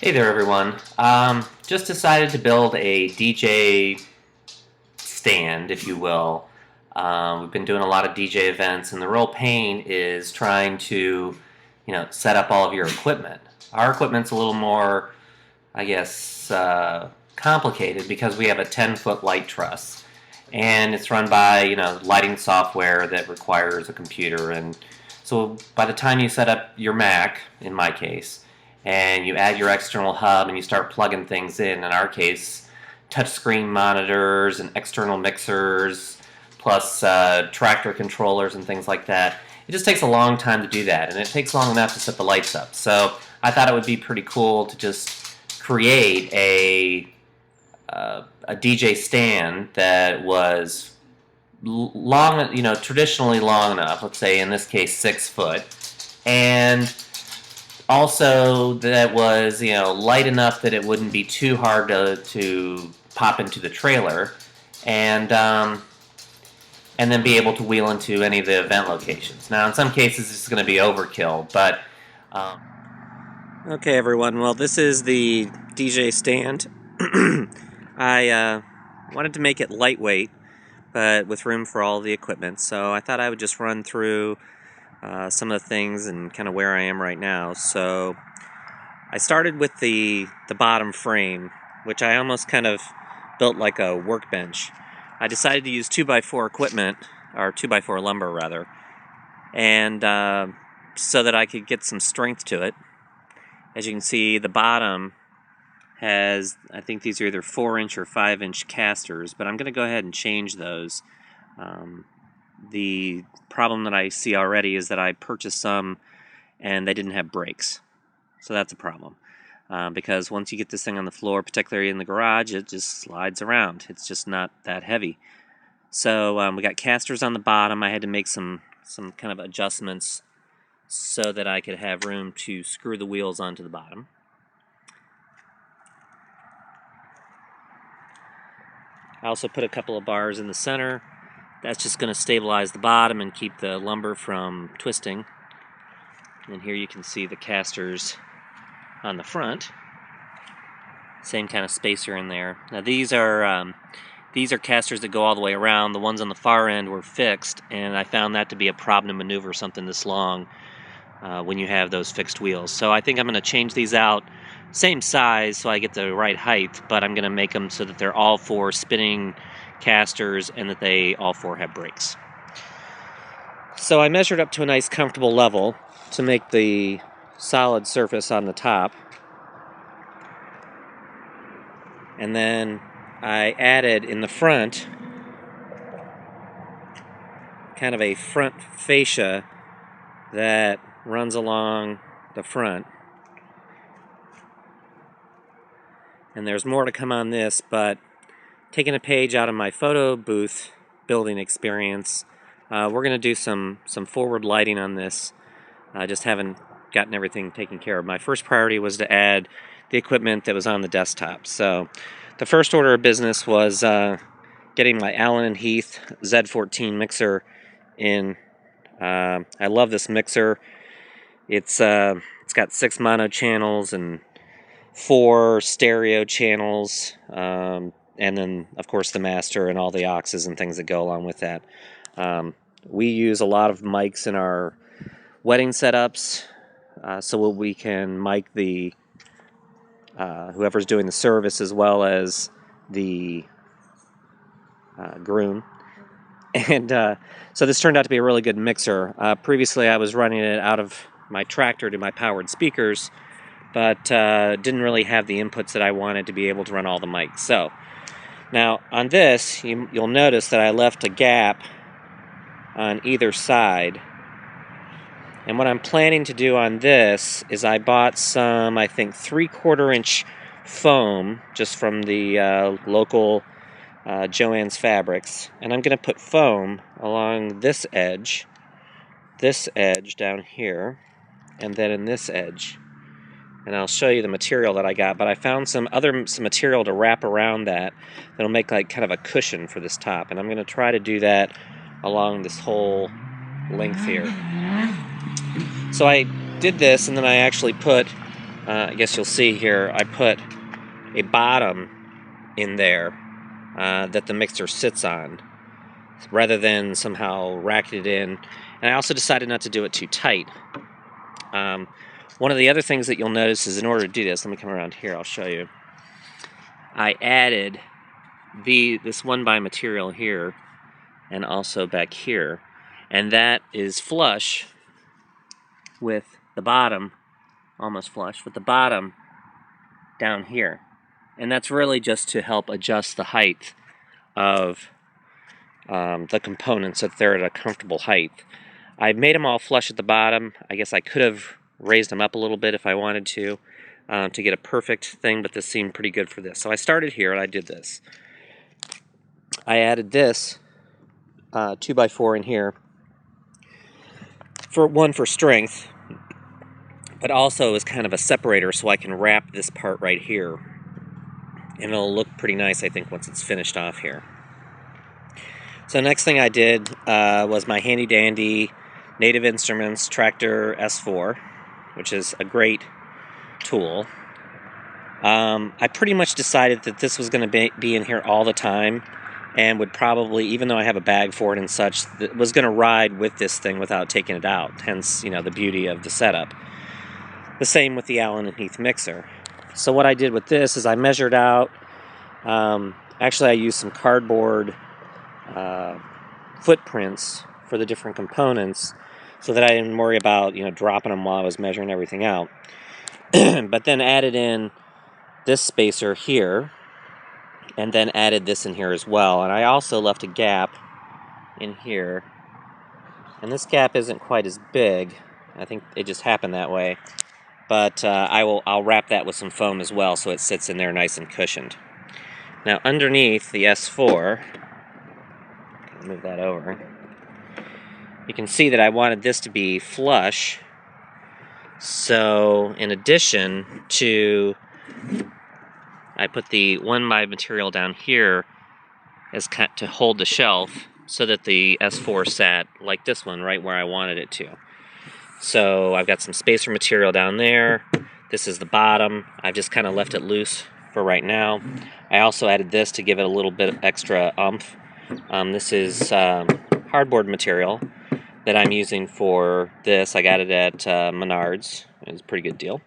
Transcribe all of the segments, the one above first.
Hey there, everyone. Just decided to build a DJ stand, if you will. We've been doing a lot of DJ events, and the real pain is trying to, set up all of your equipment. Our equipment's a little more, I guess, complicated because we have a 10-foot light truss, and it's run by, lighting software that requires a computer. And so by the time you set up your Mac, in my case, and you add your external hub and you start plugging things in our case, touchscreen monitors and external mixers, plus tractor controllers and things like that. It just takes a long time to do that, and it takes long enough to set the lights up. So I thought it would be pretty cool to just create a DJ stand that was long, traditionally long enough. Let's say in this case 6 foot, and also that was light enough that it wouldn't be too hard to pop into the trailer, and then be able to wheel into any of the event locations. Now, in some cases, it's going to be overkill, but Okay, everyone. Well, this is the DJ stand. I wanted to make it lightweight, but with room for all the equipment. So I thought I would just run through some of the things and kind of where I am right now. So I started with the bottom frame, which I almost kind of built like a workbench. I decided to use 2x4 equipment, or 2x4 lumber rather, and so that I could get some strength to it. As you can see, the bottom has, I think these are either 4-inch or 5-inch casters, but I'm going to go ahead and change those. The problem that I see already is that I purchased some and they didn't have brakes. So that's a problem. Because once you get this thing on the floor, particularly in the garage, it just slides around. It's just not that heavy. So we got casters on the bottom. I had to make some kind of adjustments so that I could have room to screw the wheels onto the bottom. I also put a couple of bars in the center. That's just going to stabilize the bottom and keep the lumber from twisting. And here you can see the casters on the front. Same kind of spacer in there. Now these are casters that go all the way around. The ones on the far end were fixed, and I found that to be a problem to maneuver something this long when you have those fixed wheels. So I think I'm going to change these out, same size so I get the right height, but I'm going to make them so that they're all 4 spinning casters and that they all 4 have brakes. So I measured up to a nice comfortable level to make the solid surface on the top. And then I added in the front kind of a front fascia that runs along the front. And there's more to come on this, but taking a page out of my photo booth building experience, we're going to do some forward lighting on this. I just haven't gotten everything taken care of. My first priority was to add the equipment that was on the desktop. So the first order of business was getting my Allen & Heath Z14 mixer in. I love this mixer. It's got 6 mono channels and 4 stereo channels, and then of course the master and all the auxes and things that go along with that. We use a lot of mics in our wedding setups, so we can mic the whoever's doing the service as well as the groom. And so this turned out to be a really good mixer. Previously I was running it out of my tractor to my powered speakers, but didn't really have the inputs that I wanted to be able to run all the mics. So now on this, you'll notice that I left a gap on either side. And what I'm planning to do on this is I bought some, I think, 3/4-inch foam just from the local Joann's Fabrics. And I'm going to put foam along this edge down here, and then in this edge. And I'll show you the material that I got, but I found some material to wrap around that'll make like kind of a cushion for this top, and I'm going to try to do that along this whole length here. So I did this, and then I actually put I guess you'll see here, I put a bottom in there that the mixer sits on, rather than somehow rack it in. And I also decided not to do it too tight. One of the other things that you'll notice is, in order to do this, let me come around here, I'll show you. I added this 1x material here and also back here, and that is flush with the bottom, almost flush with the bottom down here. And that's really just to help adjust the height of the components so that they're at a comfortable height. I made them all flush at the bottom. I guess I could have raised them up a little bit if I wanted to get a perfect thing, but this seemed pretty good for this. So I started here and I did this. I added this 2x4 in here, for strength, but also as kind of a separator so I can wrap this part right here. And it'll look pretty nice, I think, once it's finished off here. So the next thing I did was my handy dandy Native Instruments Traktor S4, which is a great tool. I pretty much decided that this was going to be in here all the time, and would probably, even though I have a bag for it and such, was going to ride with this thing without taking it out. Hence, you know, the beauty of the setup. The same with the Allen & Heath mixer. So what I did with this is I measured out, actually I used some cardboard footprints for the different components so that I didn't worry about, you know, dropping them while I was measuring everything out. But then added in this spacer here, and then added this in here as well. And I also left a gap in here, and this gap isn't quite as big. I think it just happened that way. But I'll wrap that with some foam as well so it sits in there nice and cushioned. Now underneath the S4, move that over, you can see that I wanted this to be flush. So in addition to, I put the 1x material down here as to hold the shelf so that the S4 sat like this one, right where I wanted it to. So I've got some spacer material down there. This is the bottom. I've just kind of left it loose for right now. I also added this to give it a little bit of extra oomph. This is hardboard material that I'm using for this. I got it at Menards. It was a pretty good deal.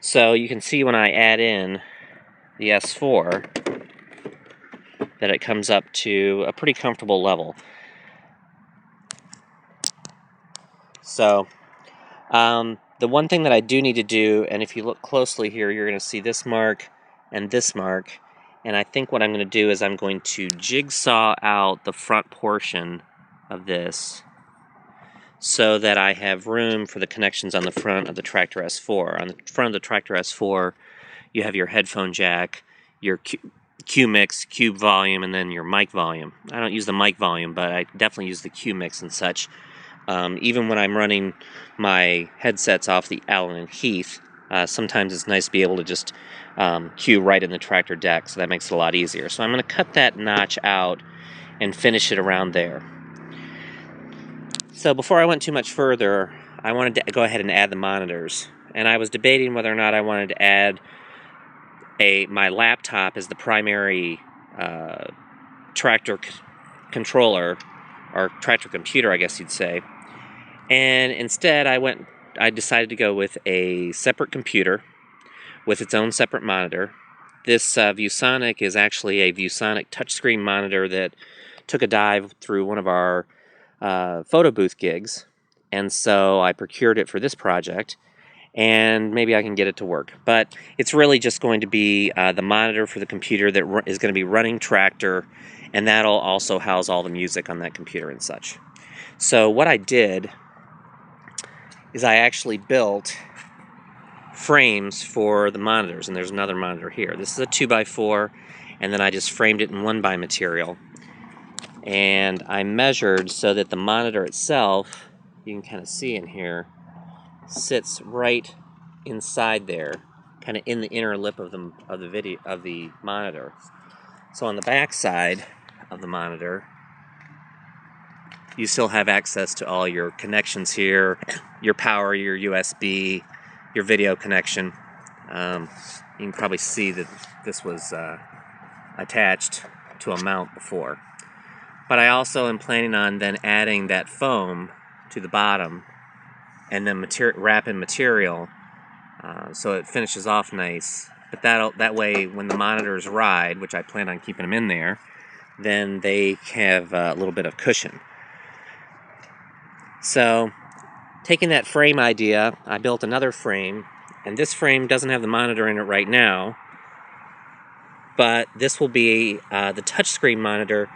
So you can see when I add in the S4 that it comes up to a pretty comfortable level. So the one thing that I do need to do, and if you look closely here, you're going to see this mark and this mark. And I think what I'm going to do is I'm going to jigsaw out the front portion of this so that I have room for the connections on the front of the Traktor S4. On the front of the Traktor S4, you have your headphone jack, your Q-Mix, cube volume, and then your mic volume. I don't use the mic volume, but I definitely use the Q-Mix and such. Even when I'm running my headsets off the Allen & Heath, sometimes it's nice to be able to just cue right in the Traktor deck, so that makes it a lot easier. So I'm going to cut that notch out and finish it around there. So before I went too much further, I wanted to go ahead and add the monitors. And I was debating whether or not I wanted to add my laptop as the primary Traktor controller, or Traktor computer, I guess you'd say. And instead I decided to go with a separate computer with its own separate monitor. This ViewSonic is actually a ViewSonic touchscreen monitor that took a dive through one of our photo booth gigs, and so I procured it for this project, and maybe I can get it to work. But it's really just going to be the monitor for the computer that is going to be running Traktor, and that'll also house all the music on that computer and such. So what I did is I actually built frames for the monitors, and there's another monitor here. This is a 2x4, and then I just framed it in 1x material. And I measured so that the monitor itself, you can kind of see in here, sits right inside there, kind of in the inner lip of the monitor. So on the back side of the monitor, you still have access to all your connections here, your power, your USB, your video connection. You can probably see that this was attached to a mount before. But I also am planning on then adding that foam to the bottom and then wrapping material so it finishes off nice. But that way when the monitors ride, which I plan on keeping them in there, then they have a little bit of cushion. So taking that frame idea, I built another frame, and this frame doesn't have the monitor in it right now, but this will be the touchscreen monitor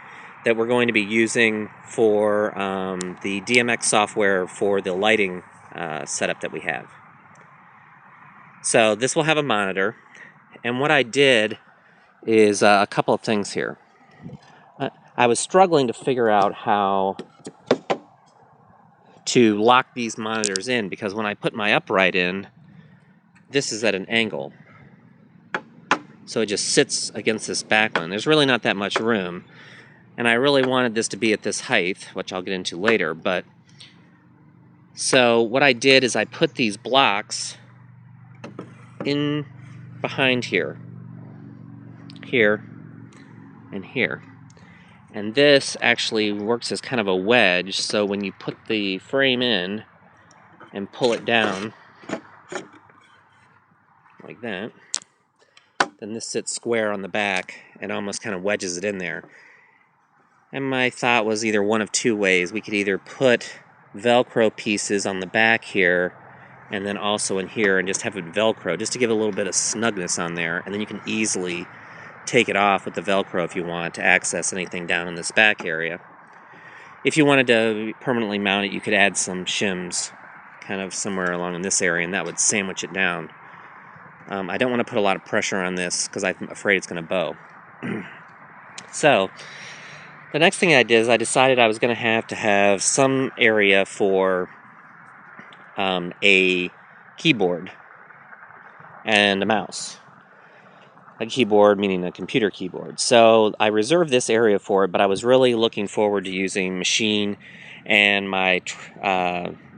that we're going to be using for the DMX software for the lighting setup that we have. So this will have a monitor, and what I did is a couple of things here. I was struggling to figure out how to lock these monitors in, because when I put my upright in, this is at an angle. So it just sits against this back one. There's really not that much room. And I really wanted this to be at this height, which I'll get into later. But so what I did is I put these blocks in behind here, and here. And this actually works as kind of a wedge, so when you put the frame in and pull it down like that, then this sits square on the back and almost kind of wedges it in there. And my thought was either one of two ways. We could either put Velcro pieces on the back here and then also in here and just have it Velcro, just to give it a little bit of snugness on there, and then you can easily take it off with the Velcro if you want to access anything down in this back area. If you wanted to permanently mount it, you could add some shims kind of somewhere along in this area, and that would sandwich it down. I don't want to put a lot of pressure on this because I'm afraid it's going to bow. So the next thing I did is I decided I was going to have some area for a keyboard and a mouse. A keyboard meaning a computer keyboard. So I reserved this area for it, but I was really looking forward to using Maschine and my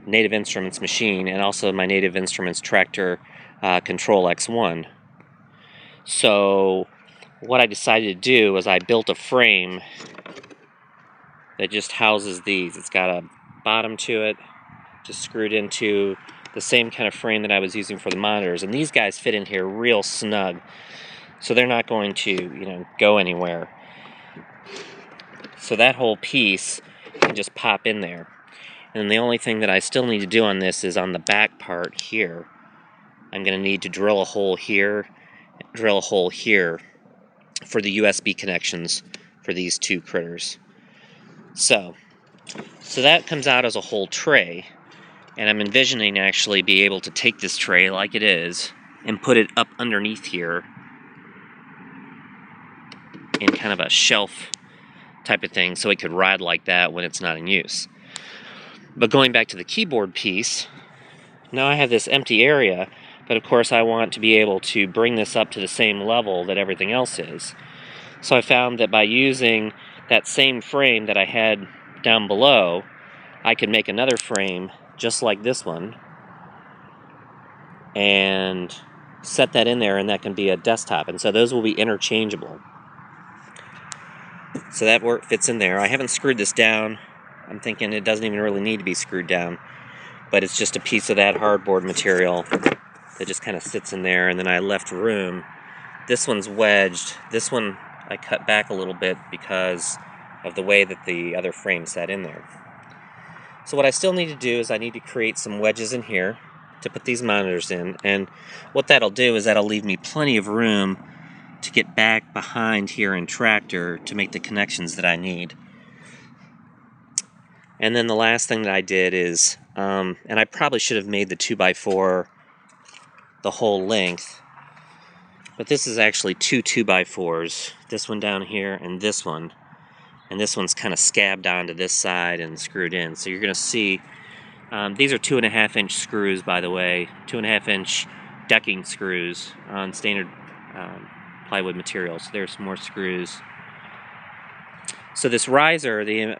Native Instruments Maschine, and also my Native Instruments Traktor Control X1. So what I decided to do was I built a frame that just houses these. It's got a bottom to it, just screwed into the same kind of frame that I was using for the monitors, and these guys fit in here real snug. So they're not going to, go anywhere. So that whole piece can just pop in there. And the only thing that I still need to do on this is on the back part here. I'm going to need to drill a hole here, drill a hole here for the USB connections for these two critters. So that comes out as a whole tray. And I'm envisioning actually be able to take this tray like it is and put it up underneath here in kind of a shelf type of thing, so it could ride like that when it's not in use. But going back to the keyboard piece, now I have this empty area, but of course I want to be able to bring this up to the same level that everything else is. So I found that by using that same frame that I had down below, I could make another frame just like this one and set that in there, and that can be a desktop. And so those will be interchangeable. So that fits in there. I haven't screwed this down. I'm thinking it doesn't even really need to be screwed down, but it's just a piece of that hardboard material that just kind of sits in there, and then I left room. This one's wedged. This one I cut back a little bit because of the way that the other frame sat in there. So what I still need to do is I need to create some wedges in here to put these monitors in, and what that'll do is that'll leave me plenty of room to get back behind here in Traktor to make the connections that I need. And then the last thing that I did is, and I probably should have made the 2x4 the whole length, but this is actually two 2x4s, this one down here and this one's kind of scabbed onto this side and screwed in. So you're going to see, these are 2.5-inch screws, by the way, 2.5-inch decking screws on standard plywood material. So there's some more screws. So this riser, the